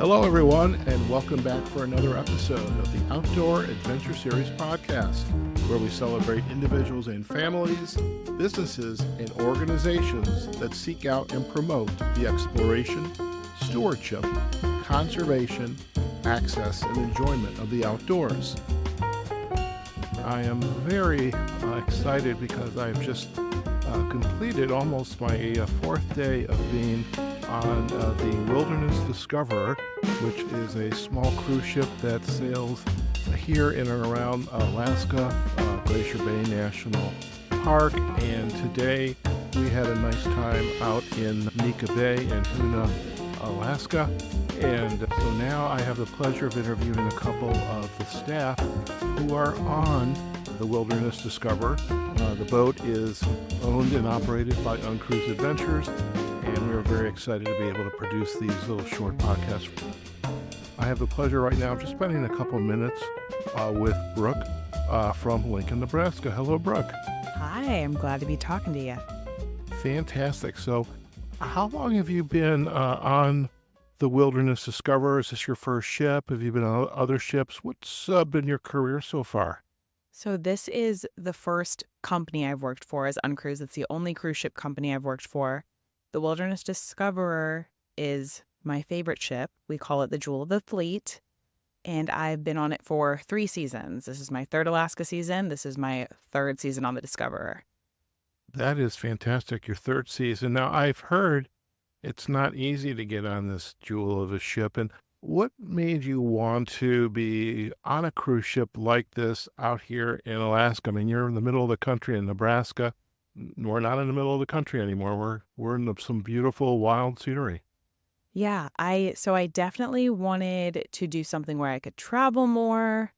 Hello, everyone, and welcome back for another episode of the Outdoor Adventure Series podcast, where we celebrate individuals and families, businesses, and organizations that seek out and promote the exploration, stewardship, conservation, access, and enjoyment of the outdoors. I am very excited because I've just completed almost my fourth day of being on the Wilderness Discoverer, which is a small cruise ship that sails here in and around Alaska, Glacier Bay National Park. And today we had a nice time out in Neka Bay in Hoona, Alaska. And so now I have the pleasure of interviewing a couple of the staff who are on the Wilderness Discoverer. The boat is owned and operated by UnCruise Adventures, and we're very excited to be able to produce these little short podcasts. I have the pleasure right now of just spending a couple minutes with Brooke from Lincoln, Nebraska. Hello, Brooke. Hi, I'm glad to be talking to you. Fantastic. So how long have you been on the Wilderness Discoverer? Is this your first ship? Have you been on other ships? What's been your career so far? So this is the first company I've worked for as UnCruise. It's the only cruise ship company I've worked for. The Wilderness Discoverer is my favorite ship. We call it the Jewel of the Fleet, and I've been on it for 3 seasons. This is my third Alaska season. This is my third season on the Discoverer. That is fantastic, your third season. Now, I've heard it's not easy to get on this jewel of a ship, and what made you want to be on a cruise ship like this out here in Alaska? I mean, you're in the middle of the country in Nebraska. We're not in the middle of the country anymore. We're in some beautiful wild scenery. Yeah, I definitely wanted to do something where I could travel more.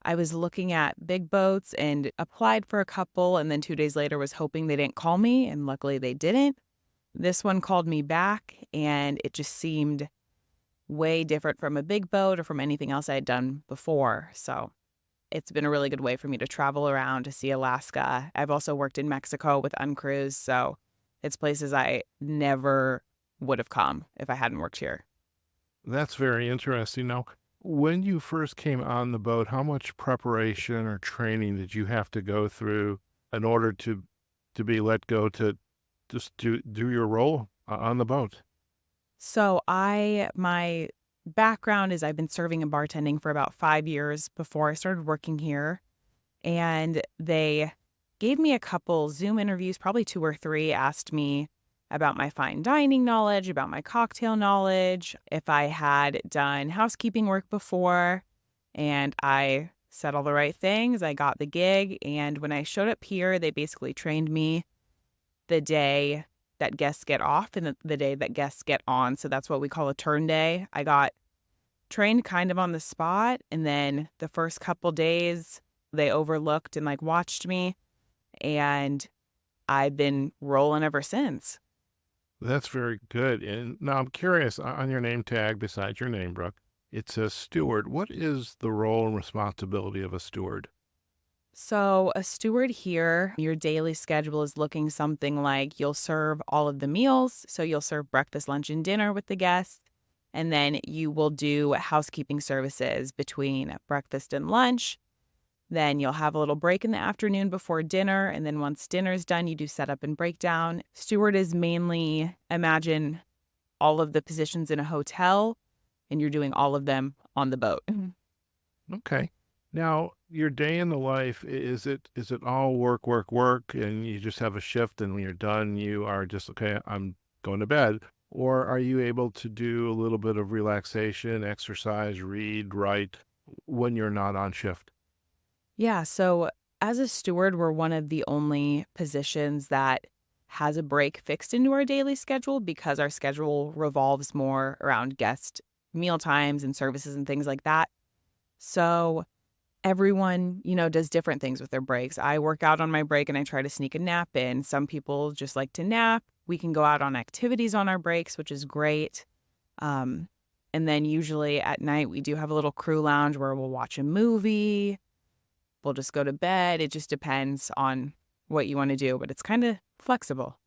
I was looking at big boats and applied for a couple, and then 2 days later was hoping they didn't call me, and luckily they didn't. This one called me back, and it just seemed way different from a big boat or from anything else I had done before. So it's been a really good way for me to travel around to see Alaska. I've also worked in Mexico with UnCruise, so it's places I never would have come if I hadn't worked here. That's very interesting. Now, when you first came on the boat, how much preparation or training did you have to go through in order to be let go to just do your role on the boat? So my background is I've been serving and bartending for about 5 years before I started working here. And they gave me a couple Zoom interviews, probably 2 or 3, asked me about my fine dining knowledge, about my cocktail knowledge, if I had done housekeeping work before. And I said all the right things. I got the gig. And when I showed up here, they basically trained me the day that guests get off and the day that guests get on. So that's what we call a turn day. I got trained kind of on the spot. And then the first couple days they overlooked and watched me. And I've been rolling ever since. That's very good. And now I'm curious, on your name tag, besides your name, Brooke, it says steward. What is the role and responsibility of a steward? So a steward here, your daily schedule is looking something like you'll serve all of the meals. So you'll serve breakfast, lunch, and dinner with the guests. And then you will do housekeeping services between breakfast and lunch. Then you'll have a little break in the afternoon before dinner. And then once dinner's done, you do setup and breakdown. Steward is mainly, imagine all of the positions in a hotel, and you're doing all of them on the boat. Okay. Now, your day in the life, is it all work, and you just have a shift, and when you're done, you are just, okay, I'm going to bed? Or are you able to do a little bit of relaxation, exercise, read, write when you're not on shift? Yeah, so as a steward, we're one of the only positions that has a break fixed into our daily schedule because our schedule revolves more around guest meal times and services and things like that. So everyone, does different things with their breaks. I work out on my break and I try to sneak a nap in. Some people just like to nap. We can go out on activities on our breaks, which is great. And then usually at night, we do have a little crew lounge where we'll watch a movie. We'll just go to bed. It just depends on what you want to do, but it's kind of flexible.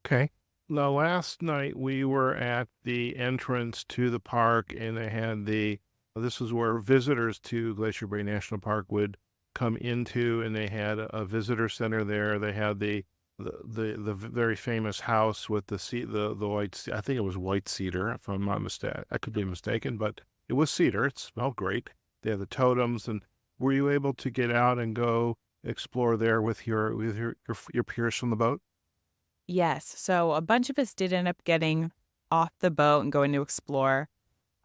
Okay. Now, last night we were at the entrance to the park, and they had this is where visitors to Glacier Bay National Park would come into, and they had a visitor center there. They had the very famous house with the white, I think it was white cedar, if I'm not mistaken. I could be mistaken, but it was cedar. It smelled great. They had the totems, and were you able to get out and go explore there with your peers from the boat? Yes. So a bunch of us did end up getting off the boat and going to explore.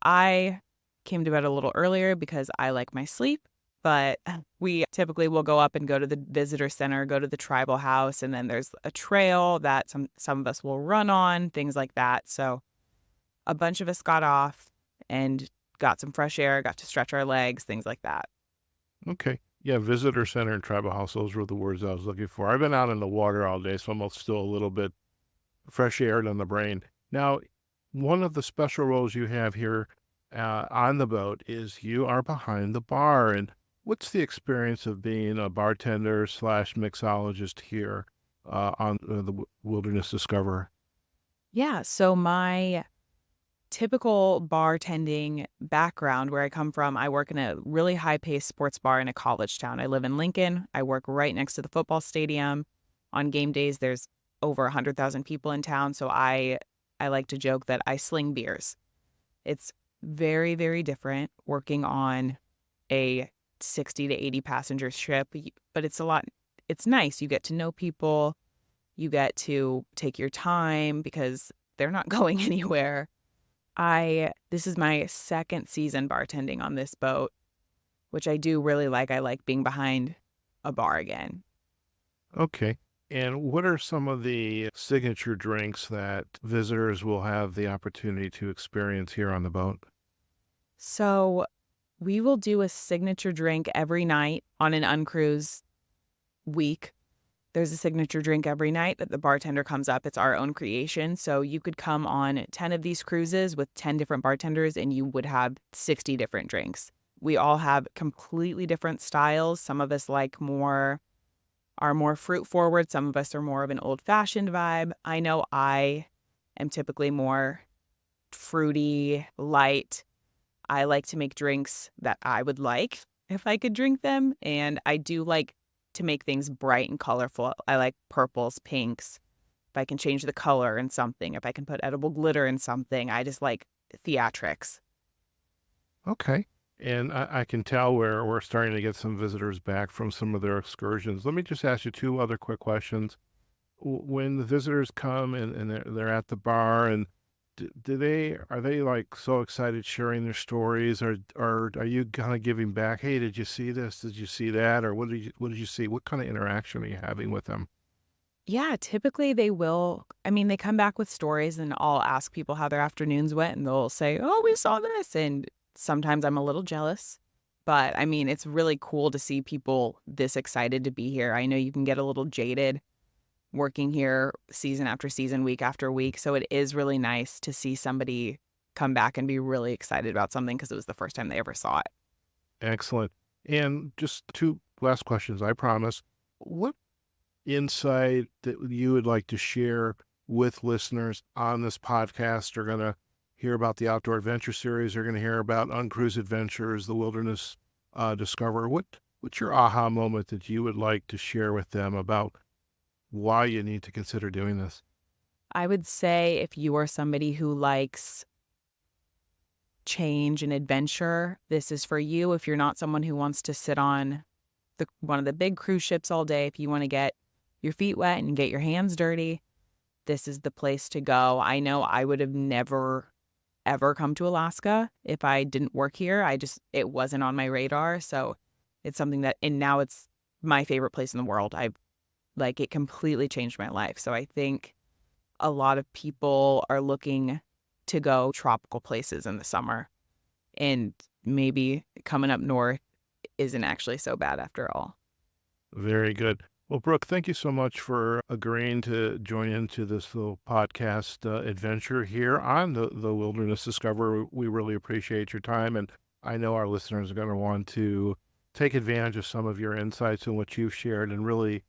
I came to bed a little earlier because I like my sleep, but we typically will go up and go to the visitor center, go to the tribal house, and then there's a trail that some of us will run on, things like that. So a bunch of us got off and got some fresh air, got to stretch our legs, things like that. Okay. Yeah, visitor center and tribal house, those were the words I was looking for. I've been out in the water all day, so I'm still a little bit fresh aired on the brain. Now, one of the special roles you have here on the boat is you are behind the bar. And what's the experience of being a bartender slash mixologist here on the Wilderness Discoverer? Yeah. So my typical bartending background, where I come from, I work in a really high-paced sports bar in a college town. I live in Lincoln. I work right next to the football stadium. On game days, there's over 100,000 people in town, so I like to joke that I sling beers. It's very, very different working on a 60 to 80 passenger ship, but it's nice. You get to know people. You get to take your time because they're not going anywhere. This is my second season bartending on this boat, which I do really like. I like being behind a bar again. Okay. And what are some of the signature drinks that visitors will have the opportunity to experience here on the boat? So we will do a signature drink every night on an UnCruise week. There's a signature drink every night that the bartender comes up. It's our own creation. So you could come on 10 of these cruises with 10 different bartenders and you would have 60 different drinks. We all have completely different styles. Some of us are more fruit forward. Some of us are more of an old fashioned vibe. I know I am typically more fruity, light. I like to make drinks that I would like if I could drink them. And I do like to make things bright and colorful. I like purples, pinks. If I can change the color in something, if I can put edible glitter in something, I just like theatrics. Okay. And I can tell we're starting to get some visitors back from some of their excursions. Let me just ask you two other quick questions. When the visitors come and they're at the bar, and are they like so excited sharing their stories, or are you kind of giving back? Hey, did you see this? Did you see that? Or what did you see? What kind of interaction are you having with them? Yeah, typically they will. I mean, they come back with stories and I'll ask people how their afternoons went and they'll say, oh, we saw this. And sometimes I'm a little jealous. But I mean, it's really cool to see people this excited to be here. I know you can get a little jaded working here season after season, week after week. So it is really nice to see somebody come back and be really excited about something because it was the first time they ever saw it. Excellent. And just two last questions, I promise. What insight that you would like to share with listeners on this podcast? Are going to hear about the Outdoor Adventure Series. They're going to hear about UnCruise Adventures, the Wilderness Discoverer. What's your aha moment that you would like to share with them about why you need to consider doing this? I would say if you are somebody who likes change and adventure, this is for you. If you're not someone who wants to sit on one of the big cruise ships all day, if you want to get your feet wet and get your hands dirty, this is the place to go. I know I would have never, ever come to Alaska if I didn't work here. It wasn't on my radar. So it's something that, and now it's my favorite place in the world. It completely changed my life. So I think a lot of people are looking to go tropical places in the summer, and maybe coming up north isn't actually so bad after all. Very good. Well, Brooke, thank you so much for agreeing to join into this little podcast adventure here on the Wilderness Discoverer. We really appreciate your time, and I know our listeners are going to want to take advantage of some of your insights and what you've shared and really,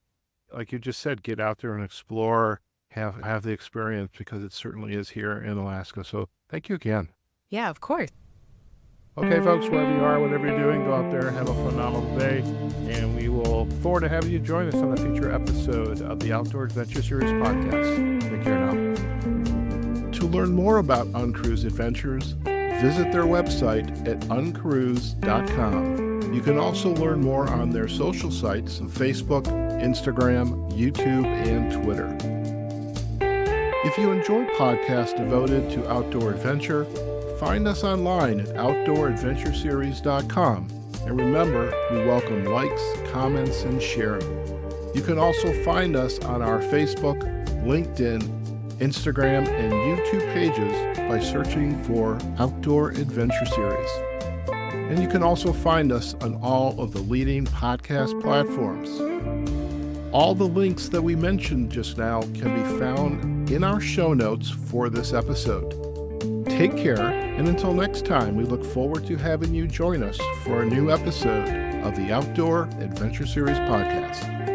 like you just said, get out there and explore, have the experience, because it certainly is here in Alaska. So thank you again. Yeah, of course. Okay, folks, wherever you are, whatever you're doing, go out there, have a phenomenal day, and we will look forward to having you join us on a future episode of the Outdoor Adventure Series podcast. Take care now. To learn more about UnCruise Adventures, visit their website at uncruise.com. You can also learn more on their social sites of Facebook, Instagram, YouTube, and Twitter. If you enjoy podcasts devoted to outdoor adventure, find us online at outdooradventureseries.com. And remember, we welcome likes, comments, and sharing. You can also find us on our Facebook, LinkedIn, Instagram, and YouTube pages by searching for Outdoor Adventure Series. And you can also find us on all of the leading podcast platforms. All the links that we mentioned just now can be found in our show notes for this episode. Take care, and until next time, we look forward to having you join us for a new episode of the Outdoor Adventure Series podcast.